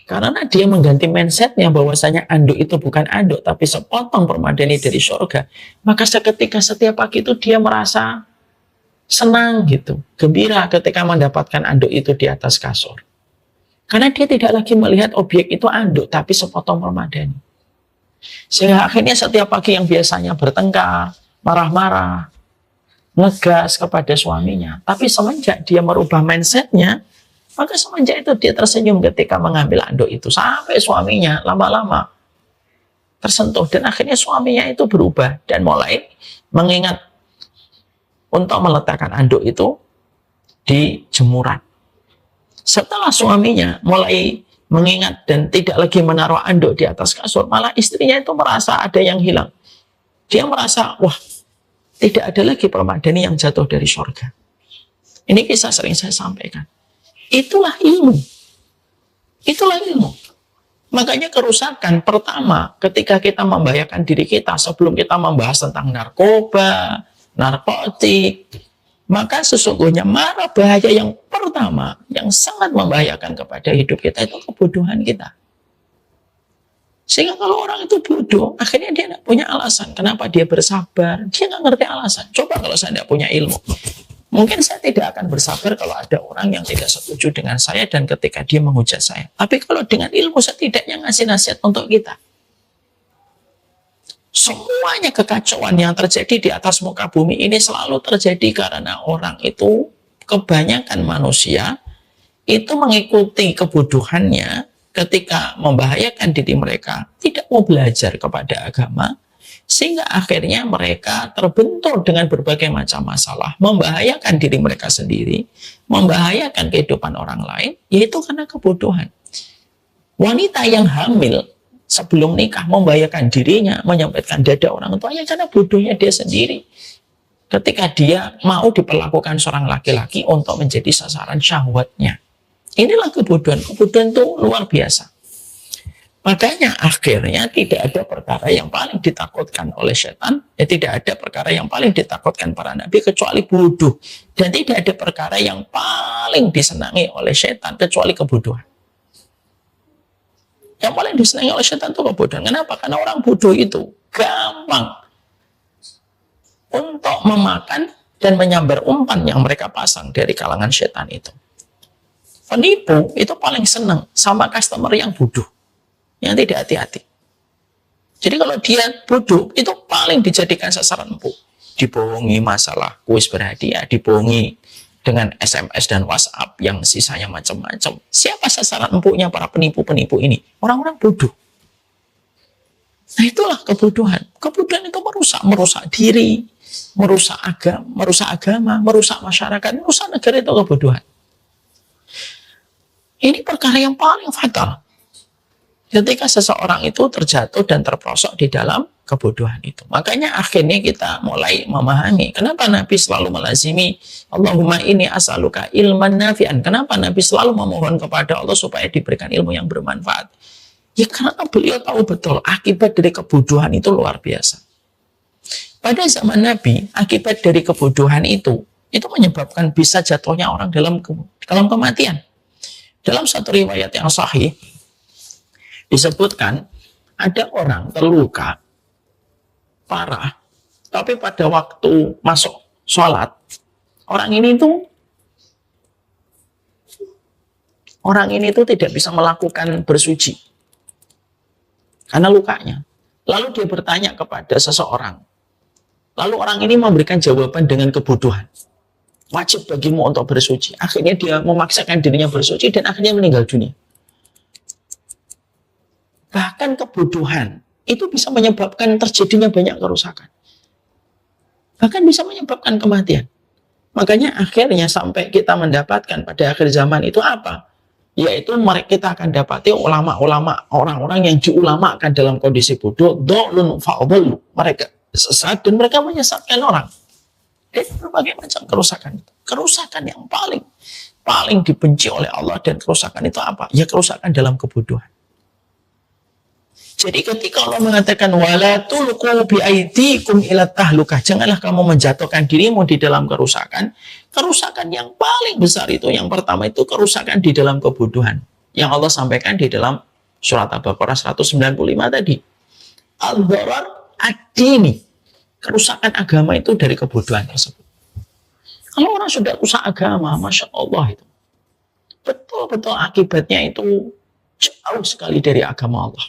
Karena dia mengganti mindsetnya bahwasanya anduk itu bukan anduk tapi sepotong permadani dari surga, maka seketika setiap pagi itu dia merasa senang gitu, gembira ketika mendapatkan anduk itu di atas kasur. Karena dia tidak lagi melihat objek itu anduk tapi sepotong permadani. Sehingga akhirnya setiap pagi yang biasanya bertengkar, marah-marah, ngegas kepada suaminya, tapi semenjak dia merubah mindsetnya, maka semenjak itu dia tersenyum ketika mengambil anduk itu. Sampai suaminya lama-lama tersentuh. Dan akhirnya suaminya itu berubah. Dan mulai mengingat untuk meletakkan anduk itu di jemuran. Setelah suaminya mulai mengingat dan tidak lagi menaruh anduk di atas kasur, malah istrinya itu merasa ada yang hilang. Dia merasa, wah, tidak ada lagi permadani yang jatuh dari surga. Ini kisah sering saya sampaikan. Itulah ilmu. Itulah ilmu. Makanya kerusakan pertama ketika kita membahayakan diri kita sebelum kita membahas tentang narkoba, narkotik, maka sesungguhnya mara bahaya yang pertama yang sangat membahayakan kepada hidup kita itu kebodohan kita. Sehingga kalau orang itu bodoh, akhirnya dia tidak punya alasan. Kenapa dia bersabar? Dia nggak ngerti alasan. Coba kalau saya tidak punya ilmu. Mungkin saya tidak akan bersabar kalau ada orang yang tidak setuju dengan saya dan ketika dia menghujat saya. Tapi kalau dengan ilmu setidaknya ngasih nasihat untuk kita. Semuanya kekacauan yang terjadi di atas muka bumi ini selalu terjadi karena orang itu, kebanyakan manusia, itu mengikuti kebodohannya ketika membahayakan diri mereka, tidak mau belajar kepada agama, sehingga akhirnya mereka terbentur dengan berbagai macam masalah, membahayakan diri mereka sendiri, membahayakan kehidupan orang lain, yaitu karena kebodohan. Wanita yang hamil sebelum nikah membahayakan dirinya, menyempitkan dada orang tuanya karena bodohnya dia sendiri. Ketika dia mau diperlakukan seorang laki-laki untuk menjadi sasaran syahwatnya. Inilah kebodohan. Kebodohan itu luar biasa. Makanya akhirnya tidak ada perkara yang paling ditakutkan oleh setan. Tidak ada perkara yang paling ditakutkan para nabi kecuali bodoh. Dan tidak ada perkara yang paling disenangi oleh setan kecuali kebodohan. Yang paling disenangi oleh setan itu kebodohan. Kenapa? Karena orang bodoh itu gampang untuk memakan dan menyambar umpan yang mereka pasang dari kalangan setan itu. Penipu itu paling senang sama customer yang bodoh, yang tidak hati-hati. Jadi kalau dia bodoh, itu paling dijadikan sasaran empuk. Dibohongi masalah kuis berhadiah, dibohongi dengan SMS dan WhatsApp yang sisanya macam-macam. Siapa sasaran empuknya para penipu-penipu ini? Orang-orang bodoh. Nah itulah kebodohan. Kebodohan itu merusak diri, merusak agama, merusak masyarakat, merusak negara, itu kebodohan. Ini perkara yang paling fatal. Ketika seseorang itu terjatuh dan terperosok di dalam kebodohan itu. Makanya akhirnya kita mulai memahami kenapa Nabi selalu melazimi Allahumma inni as'aluka ilman nafi'an. Kenapa Nabi selalu memohon kepada Allah supaya diberikan ilmu yang bermanfaat? Ya karena beliau tahu betul akibat dari kebodohan itu luar biasa. Pada zaman Nabi, akibat dari kebodohan itu menyebabkan bisa jatuhnya orang dalam kematian. Dalam satu riwayat yang sahih, disebutkan ada orang terluka parah, tapi pada waktu masuk sholat, orang ini itu tidak bisa melakukan bersuci karena lukanya. Lalu dia bertanya kepada seseorang. Lalu orang ini memberikan jawaban dengan kebodohan. Wajib bagimu untuk bersuci. Akhirnya dia memaksakan dirinya bersuci dan akhirnya meninggal dunia. Bahkan kebodohan itu bisa menyebabkan terjadinya banyak kerusakan. Bahkan bisa menyebabkan kematian. Makanya akhirnya sampai kita mendapatkan pada akhir zaman itu apa? Yaitu kita akan dapati ulama-ulama, orang-orang yang diulamakan dalam kondisi bodoh, dolun fa'udul. Mereka sesat dan mereka menyesatkan orang. Dan berbagai macam kerusakan itu. Kerusakan yang paling dibenci oleh Allah, dan kerusakan itu apa? Ya kerusakan dalam kebodohan. Jadi ketika Allah mengatakan wala tulqu bi aydikum ila tahlukah, janganlah kamu menjatuhkan dirimu di dalam kerusakan. Kerusakan yang paling besar itu yang pertama itu kerusakan di dalam kebodohan. Yang Allah sampaikan di dalam surat Al-Baqarah 195 tadi. Al-Dharar ad-dini. Kerusakan agama itu dari kebodohan tersebut. Kalau orang sudah rusak agama, Masya Allah itu. Betul-betul akibatnya itu jauh sekali dari agama Allah.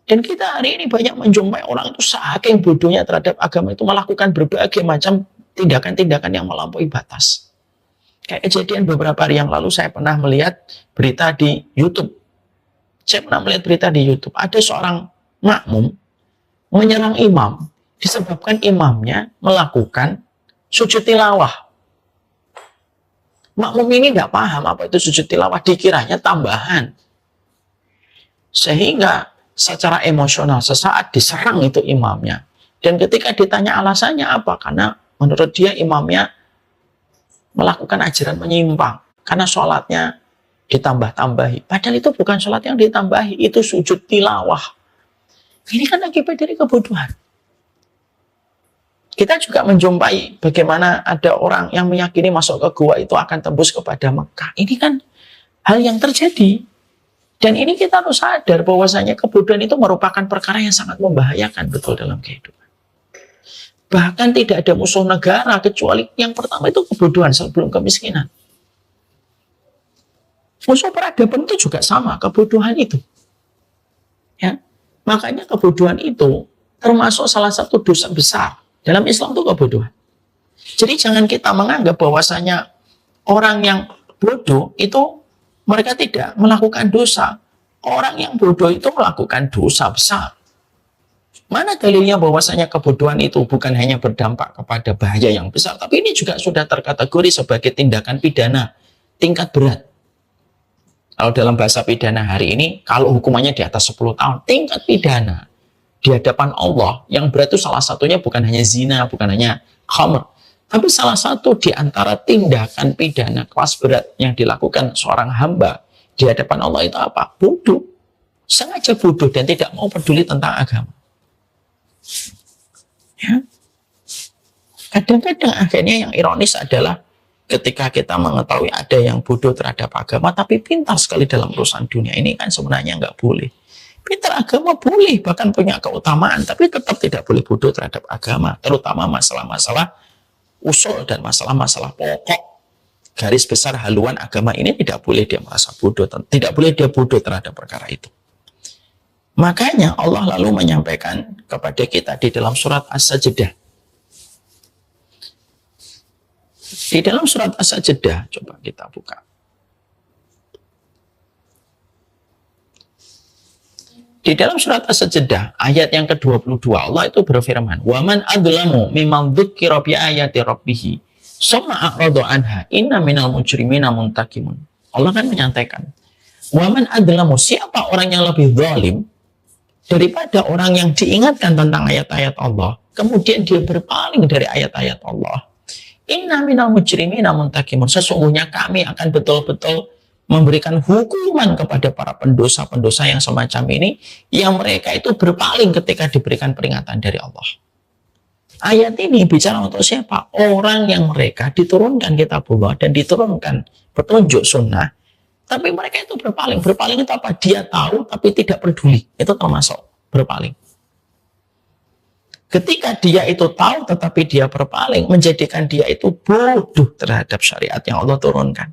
Dan kita hari ini banyak menjumpai orang itu saking bodohnya terhadap agama itu melakukan berbagai macam tindakan-tindakan yang melampaui batas. Kayak kejadian beberapa hari yang lalu saya pernah melihat berita di YouTube. Ada seorang makmum menyerang imam disebabkan imamnya melakukan sujud tilawah. Makmum ini tidak paham apa itu sujud tilawah, dikiranya tambahan. Sehingga secara emosional sesaat diserang itu imamnya. Dan ketika ditanya alasannya apa? Karena menurut dia imamnya melakukan ajaran menyimpang. Karena sholatnya ditambah-tambahi. Padahal itu bukan sholat yang ditambahi, itu sujud tilawah. Ini kan akibat dari kebodohan. Kita juga menjumpai bagaimana ada orang yang meyakini masuk ke gua itu akan tembus kepada Mekah. Ini kan hal yang terjadi. Dan ini kita harus sadar bahwasanya kebodohan itu merupakan perkara yang sangat membahayakan betul dalam kehidupan. Bahkan tidak ada musuh negara kecuali yang pertama itu kebodohan sebelum kemiskinan. Musuh peradaban itu juga sama, kebodohan itu. Ya. Makanya kebodohan itu termasuk salah satu dosa besar. Dalam Islam itu kebodohan. Jadi jangan kita menganggap bahwasanya orang yang bodoh itu Mereka tidak melakukan dosa. Orang yang bodoh itu melakukan dosa besar. Mana dalilnya bahwasanya kebodohan itu bukan hanya berdampak kepada bahaya yang besar, tapi ini juga sudah terkategori sebagai tindakan pidana tingkat berat. Kalau dalam bahasa pidana hari ini, kalau hukumannya di atas 10 tahun, tingkat pidana di hadapan Allah yang berat itu salah satunya bukan hanya zina, bukan hanya khamr, tapi salah satu di antara tindakan pidana kelas berat yang dilakukan seorang hamba di hadapan Allah itu apa? Bodoh. Sengaja bodoh dan tidak mau peduli tentang agama. Ya. Kadang-kadang akhirnya yang ironis adalah ketika kita mengetahui ada yang bodoh terhadap agama tapi pintar sekali dalam urusan dunia, ini kan sebenarnya nggak boleh. Pintar agama boleh, bahkan punya keutamaan, tapi tetap tidak boleh bodoh terhadap agama, terutama masalah-masalah usul dan masalah-masalah pokok. Garis besar haluan agama ini tidak boleh dia merasa bodoh, tidak boleh dia bodoh terhadap perkara itu. Makanya Allah lalu menyampaikan kepada kita di dalam surat As-Sajdah. Di dalam surat As-Sajdah, coba kita buka. Di dalam surat As-Sajdah, ayat yang ke-22, Allah itu berfirman, "Waman adlamu mimman dzukira bi ayati rabbih, summa a'rada anha, inna minal mujrimina muntakimun." Allah kan menyatakan, "Waman adlamu," siapa orang yang lebih zalim daripada orang yang diingatkan tentang ayat-ayat Allah, kemudian dia berpaling dari ayat-ayat Allah. Inna minal mujrimina muntakimun, sesungguhnya kami akan betul-betul memberikan hukuman kepada para pendosa-pendosa yang semacam ini, yang mereka itu berpaling ketika diberikan peringatan dari Allah. Ayat ini bicara untuk siapa? Orang yang mereka diturunkan kitabullah dan diturunkan petunjuk sunnah, tapi mereka itu berpaling. Berpaling itu apa? Dia tahu tapi tidak peduli. Itu termasuk berpaling. Ketika dia itu tahu tetapi dia berpaling, menjadikan dia itu bodoh terhadap syariat yang Allah turunkan.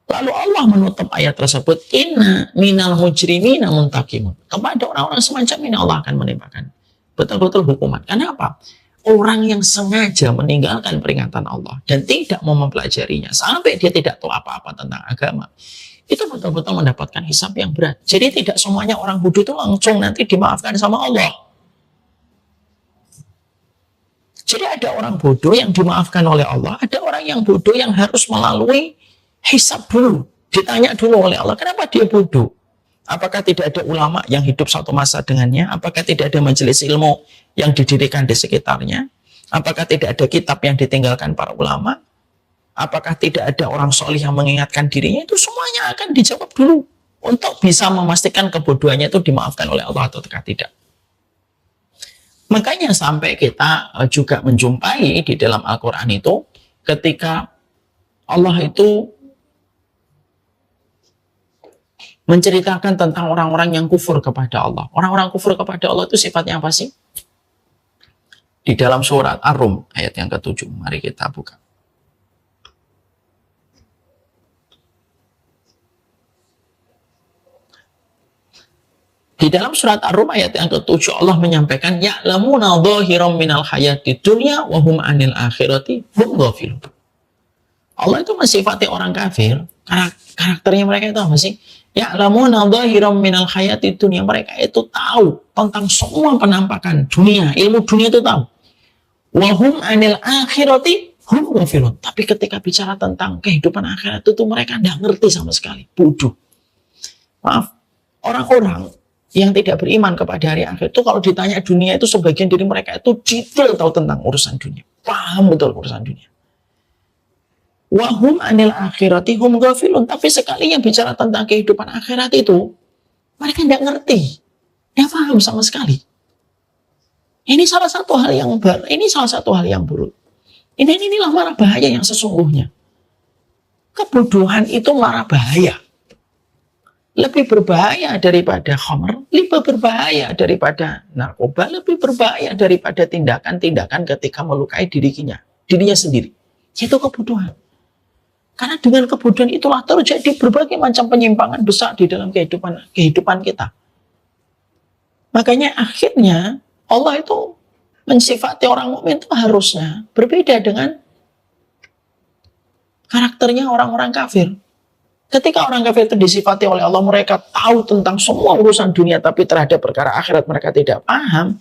Lalu Allah menutup ayat tersebut, inna minal mujrimina muntakimun. Kepada orang-orang semacam ini Allah akan menimpakan betul-betul hukuman. Kenapa? Orang yang sengaja meninggalkan peringatan Allah dan tidak mau mempelajarinya sampai dia tidak tahu apa-apa tentang agama, itu betul-betul mendapatkan hisab yang berat. Jadi tidak semuanya orang bodoh itu langsung nanti dimaafkan sama Allah. Jadi ada orang bodoh yang dimaafkan oleh Allah, ada orang yang bodoh yang harus melalui hisab dulu. Ditanya dulu oleh Allah, kenapa dia bodoh? Apakah tidak ada ulama yang hidup satu masa dengannya? Apakah tidak ada majelis ilmu yang didirikan di sekitarnya? Apakah tidak ada kitab yang ditinggalkan para ulama? Apakah tidak ada orang solih yang mengingatkan dirinya? Itu semuanya akan dijawab dulu untuk bisa memastikan kebodohannya itu dimaafkan oleh Allah atau tidak. Makanya sampai kita juga menjumpai di dalam Al-Quran itu ketika Allah itu menceritakan tentang orang-orang yang kufur kepada Allah. Orang-orang kufur kepada Allah itu sifatnya apa sih? Di dalam surat Ar-Rum ayat yang ke-7. Mari kita buka. Di dalam surat Ar-Rum ayat yang ke-7 Allah menyampaikan ya'lamuna dhahiran minal hayatid dunya wa hum 'anil akhirati hum ghafilun. Allah itu mensifati orang kafir, karakternya mereka itu apa sih? Ya'lamuna dhahiran minal hayatid dunya, mereka itu tahu tentang semua penampakan dunia, ilmu dunia itu tahu. Wa hum 'anil akhirati hum ghafilun. Tapi ketika bicara tentang kehidupan akhirat itu mereka tidak ngerti sama sekali, bodoh. Maaf, orang-orang yang tidak beriman kepada hari akhir itu kalau ditanya dunia itu sebagian dari mereka itu detail tahu tentang urusan dunia, paham betul urusan dunia. Wahum anil akhirati hum ghafilun, tapi sekali yang bicara tentang kehidupan akhirat itu mereka tidak ngerti, tidak paham sama sekali. Ini salah satu hal yang buruk. Inilah mara bahaya yang sesungguhnya. Kebodohan itu mara bahaya. Lebih berbahaya daripada khamr, lebih berbahaya daripada narkoba, lebih berbahaya daripada tindakan-tindakan ketika melukai dirinya sendiri. Itu kebodohan. Karena dengan kebodohan itulah terjadi berbagai macam penyimpangan besar di dalam kehidupan kita. Makanya akhirnya Allah itu mensifati orang mukmin itu harusnya berbeda dengan karakternya orang-orang kafir. Ketika orang kafir itu disifati oleh Allah, mereka tahu tentang semua urusan dunia, tapi terhadap perkara akhirat mereka tidak paham.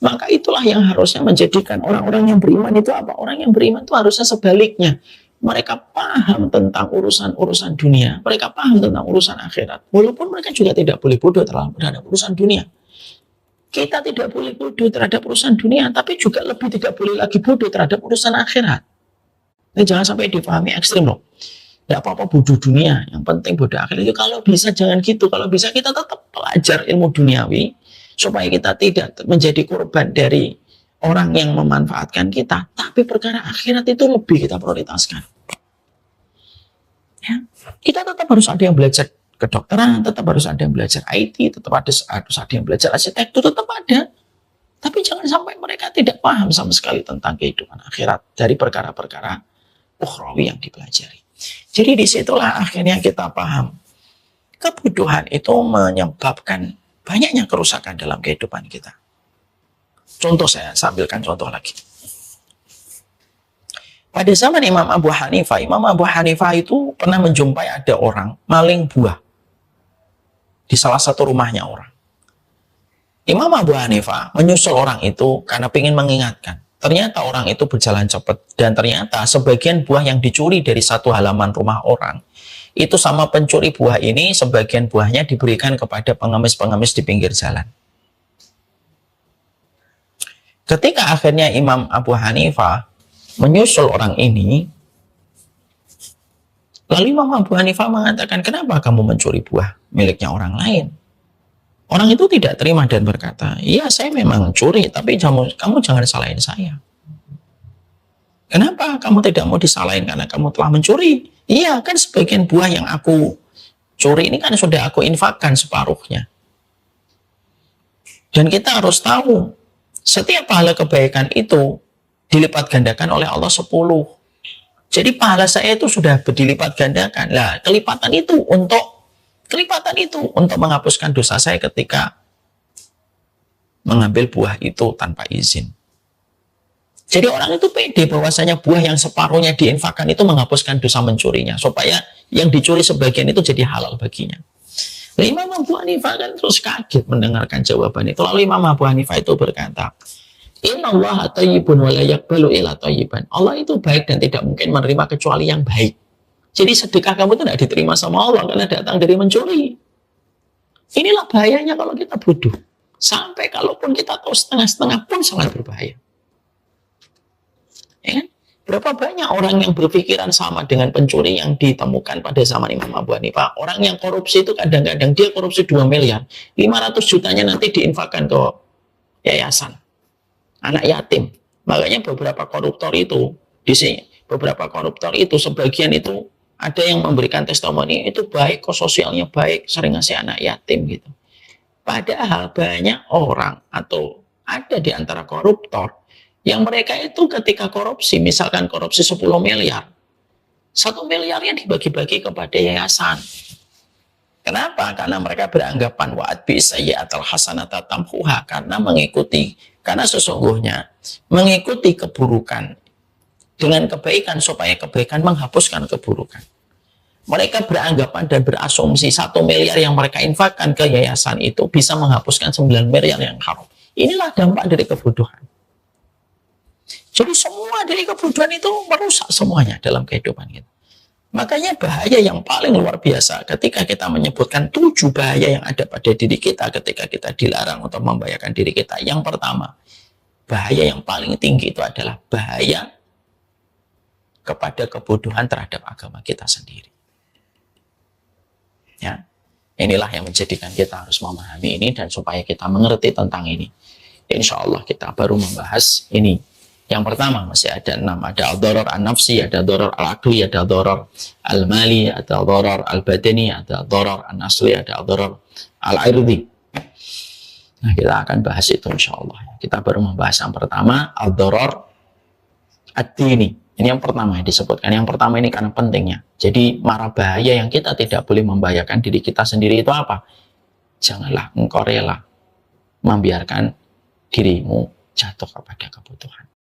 Maka itulah yang harusnya menjadikan orang-orang yang beriman itu apa? Orang yang beriman itu harusnya sebaliknya. Mereka paham tentang urusan-urusan dunia. Mereka paham tentang urusan akhirat. Walaupun mereka juga tidak boleh bodoh terhadap urusan dunia. Kita tidak boleh bodoh terhadap urusan dunia, tapi juga lebih tidak boleh lagi bodoh terhadap urusan akhirat. Ini jangan sampai dipahami ekstrim loh. Tidak apa-apa bodoh dunia, yang penting bodoh akhirat. Itu kalau bisa jangan gitu. Kalau bisa kita tetap belajar ilmu duniawi, supaya kita tidak menjadi korban dari orang yang memanfaatkan kita. Tapi perkara akhirat itu lebih kita prioritaskan. Ya. Kita tetap harus ada yang belajar kedokteran, tetap harus ada yang belajar IT, tetap harus ada yang belajar arsitektur, tetap ada. Tapi jangan sampai mereka tidak paham sama sekali tentang kehidupan akhirat dari perkara-perkara ukhrawi yang dipelajari. Jadi disitulah akhirnya kita paham kebodohan itu menyebabkan banyaknya kerusakan dalam kehidupan kita. Contoh saya ambilkan contoh lagi. Pada zaman Imam Abu Hanifah itu pernah menjumpai ada orang maling buah di salah satu rumahnya orang. Imam Abu Hanifah menyusul orang itu karena ingin mengingatkan. Ternyata orang itu berjalan cepat dan ternyata sebagian buah yang dicuri dari satu halaman rumah orang itu sama pencuri buah ini sebagian buahnya diberikan kepada pengemis-pengemis di pinggir jalan. Ketika akhirnya Imam Abu Hanifah menyusul orang ini, lalu Imam Abu Hanifah mengatakan, kenapa kamu mencuri buah miliknya orang lain? Orang itu tidak terima dan berkata, iya saya memang curi, tapi kamu jangan salahin saya. Kenapa kamu tidak mau disalahin karena kamu telah mencuri? Iya kan sebagian buah yang aku curi ini kan sudah aku infakkan separuhnya. Dan kita harus tahu, setiap pahala kebaikan itu dilipat gandakan oleh Allah 10. Jadi pahala saya itu sudah dilipat gandakan. Lah, kelipatan itu untuk menghapuskan dosa saya ketika mengambil buah itu tanpa izin. Jadi orang itu pede bahwasanya buah yang separuhnya diinfakkan itu menghapuskan dosa mencurinya, supaya yang dicuri sebagian itu jadi halal baginya. Nah, Imam Abu Hanifah kan terus kaget mendengarkan jawaban itu. Lalu Imam Abu Hanifah itu berkata, Innallaha thayyibun wa la yaqbalu illa thayyiban. Allah itu baik dan tidak mungkin menerima kecuali yang baik. Jadi sedekah kamu itu tidak diterima sama Allah karena datang dari mencuri. Inilah bahayanya kalau kita bodoh. Sampai kalaupun kita tahu setengah-setengah pun sangat berbahaya. Ya kan? Berapa banyak orang yang berpikiran sama dengan pencuri yang ditemukan pada zaman Imam Abu Hanifah. Orang yang korupsi itu kadang-kadang dia korupsi 2 miliar. 500 jutanya nanti diinfakkan ke yayasan anak yatim. Makanya beberapa koruptor itu di sini, sebagian itu ada yang memberikan testimoni itu baik, kok sosialnya baik, sering ngasih anak yatim gitu. Padahal banyak orang atau ada di antara koruptor yang mereka itu ketika korupsi, misalkan korupsi 10 miliar, 1 miliarnya dibagi-bagi kepada yayasan. Kenapa? Karena mereka beranggapan wa'ad bi'sayyi'atal hasanata tamhuha, karena sesungguhnya mengikuti keburukan dengan kebaikan supaya kebaikan menghapuskan keburukan. Mereka beranggapan dan berasumsi 1 miliar yang mereka infakkan ke yayasan itu bisa menghapuskan 9 miliar yang haram. Inilah dampak dari kebodohan. Jadi semua dari kebodohan itu merusak semuanya dalam kehidupan kita. Makanya bahaya yang paling luar biasa ketika kita menyebutkan 7 bahaya yang ada pada diri kita ketika kita dilarang untuk membahayakan diri kita. Yang pertama, bahaya yang paling tinggi itu adalah bahaya kepada kebodohan terhadap agama kita sendiri. Ya, inilah yang menjadikan kita harus memahami ini dan supaya kita mengerti tentang ini. Insya Allah kita baru membahas ini. Yang pertama masih ada 6, ada al-dharar an-nafsi, ada dharar al-aqli, ada dharar al-mali, ada dharar al-badani, ada dharar an-asli, ada dharar al-irdi. Nah, kita akan bahas itu insya Allah. Kita baru membahas yang pertama, al-dharar ad-dini. Ini yang pertama yang disebutkan. Yang pertama ini karena pentingnya. Jadi mara bahaya yang kita tidak boleh membahayakan diri kita sendiri itu apa? Janganlah engkau rela membiarkan dirimu jatuh kepada kebutuhan.